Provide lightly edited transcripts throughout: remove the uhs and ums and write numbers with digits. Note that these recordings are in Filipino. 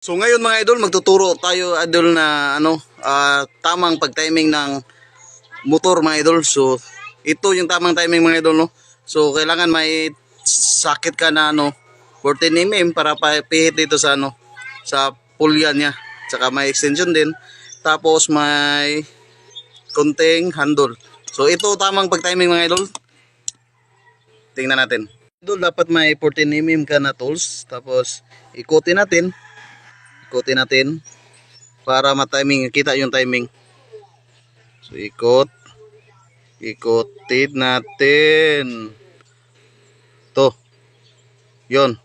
So ngayon mga idol, magtuturo tayo idol na tamang pag-timing ng motor mga idol. So ito yung tamang timing mga idol, no. So kailangan may sakit ka na 14 mm para pihit dito sa sa pulya niya. Tsaka may extension din. Tapos may konting handle. So ito tamang pag-timing mga idol. Tingnan natin. Idol, dapat may 14 mm ka na tools. Tapos ikutin natin para ma-timing, kita yung timing. So ikutin natin to. Yun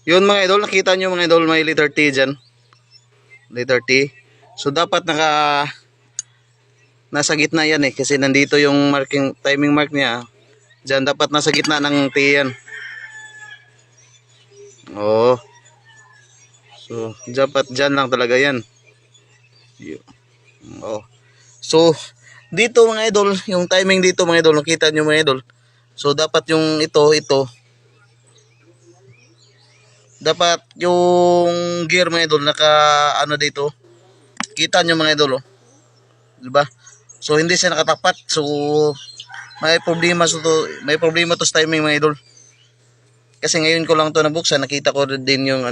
mga idol, nakita nyo mga idol, may letter T dyan, letter T. So dapat nasa gitna yan kasi nandito yung timing mark niya dyan. Dapat nasa gitna ng T yan. Oh, so dapat dyan lang talaga yan. Oh. So dito mga idol, yung timing dito mga idol, nakita nyo mga idol. So dapat yung ito dapat yung gear mga idol naka dito. Kita nyo mga idol, diba? So hindi siya nakatapat. So may problema to sa timing mga idol. Kasi ngayon ko lang to nabuksan, nakita ko din yung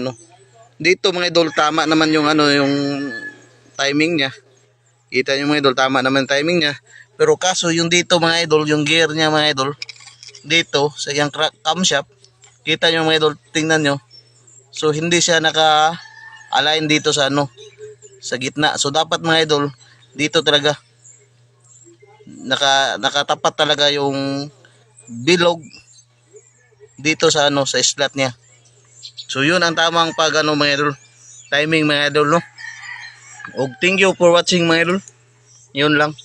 dito mga idol, tama naman yung yung timing niya. Kita nyo mga idol, tama naman timing niya. Pero kaso yung dito mga idol, yung gear niya mga idol, dito sa yung camshaft, kita nyo mga idol, tingnan nyo. So hindi siya naka-align dito sa sa gitna. So dapat mga idol, dito talaga nakatapat talaga yung bilog dito sa sa slot niya. So yun ang tamang pag mga idol, timing mga idol, no. Og thank you for watching mga idol. Yun lang.